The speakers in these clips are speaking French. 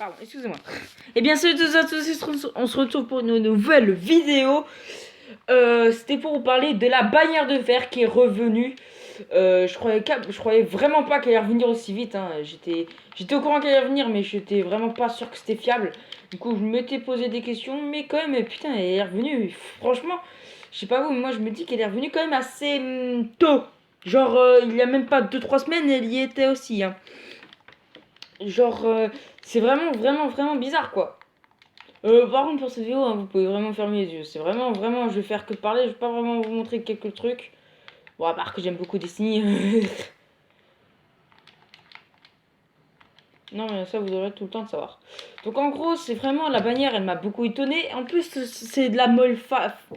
Pardon, excusez-moi. Eh bien, salut à tous, on se retrouve pour une nouvelle vidéo. C'était pour vous parler de la bannière de fer qui est revenue. Je croyais vraiment pas qu'elle allait revenir aussi vite. Hein. J'étais au courant qu'elle allait revenir, mais j'étais vraiment pas sûr que c'était fiable. Du coup, je m'étais posé des questions, mais quand même, putain, elle est revenue. Franchement, je sais pas vous, mais moi je me dis qu'elle est revenue quand même assez tôt. Genre, il y a même pas 2-3 semaines, elle y était aussi. Hein. Genre, c'est vraiment bizarre quoi. Par contre, pour cette vidéo, hein, vous pouvez vraiment fermer les yeux. C'est vraiment, je vais faire que parler, je vais pas vraiment vous montrer quelques trucs. Bon, à part que j'aime beaucoup Disney. Non, mais ça, vous aurez tout le temps de savoir. Donc, en gros, c'est vraiment la bannière, elle m'a beaucoup étonné. En plus, c'est de la molle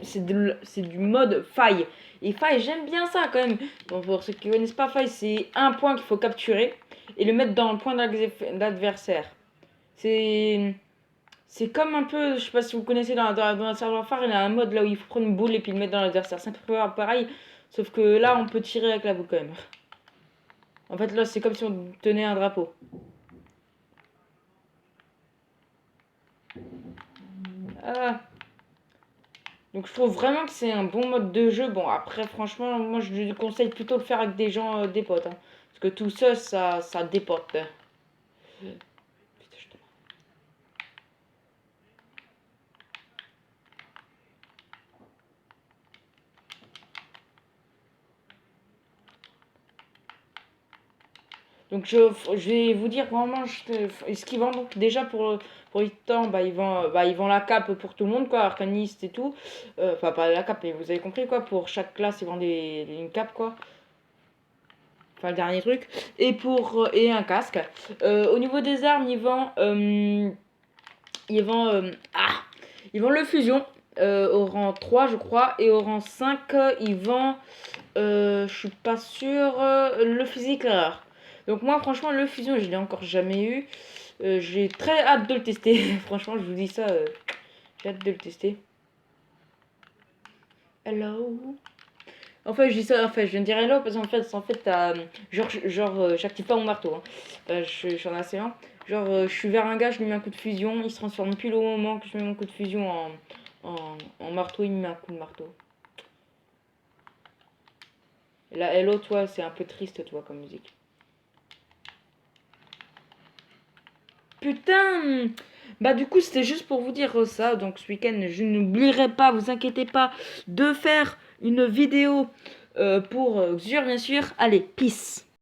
c'est du mode faille. Et faille, j'aime bien ça quand même. Bon, pour ceux qui connaissent pas, faille, c'est un point qu'il faut capturer et le mettre dans le point d'adversaire. C'est. C'est comme un peu, je sais pas si vous connaissez dans un serveur phare, il y a un mode là où il faut prendre une boule et puis le mettre dans l'adversaire. C'est un peu pareil, sauf que là on peut tirer avec la boule quand même. En fait là c'est comme si on tenait un drapeau. Ah. Donc je trouve vraiment que c'est un bon mode de jeu. Bon après franchement moi je conseille plutôt de le faire avec des gens, des potes. Hein. Parce que tout ça, ça dépote. Donc je vais vous dire vraiment ce qu'ils vendent. Donc déjà pour les temps, ils vendent la cape pour tout le monde, quoi, arcaniste et tout. Enfin pas la cape, mais vous avez compris quoi, pour chaque classe ils vendent une cape quoi. Enfin le dernier truc. Et un casque. Au niveau des armes, ils vendent ils vendent le fusion. Au rang 3 je crois. Et au rang 5 ils vendent je suis pas sûre. Le physique rare. Donc moi franchement le fusion je l'ai encore jamais eu. J'ai très hâte de le tester. Franchement je vous dis ça. J'ai hâte de le tester. Hello. Enfin je dis ça. Enfin je viens de dire hello parce qu'en fait j'active pas mon marteau. Hein. Je suis en assez lent. Genre je suis vers un gars, je lui mets un coup de fusion. Il se transforme pile au moment que je mets mon coup de fusion en marteau. Il me met un coup de marteau. Et là hello toi c'est un peu triste toi comme musique. Putain. Bah du coup c'était juste pour vous dire ça. Donc ce week-end je n'oublierai pas, vous inquiétez pas, de faire une vidéo pour Xur bien sûr. Allez, peace.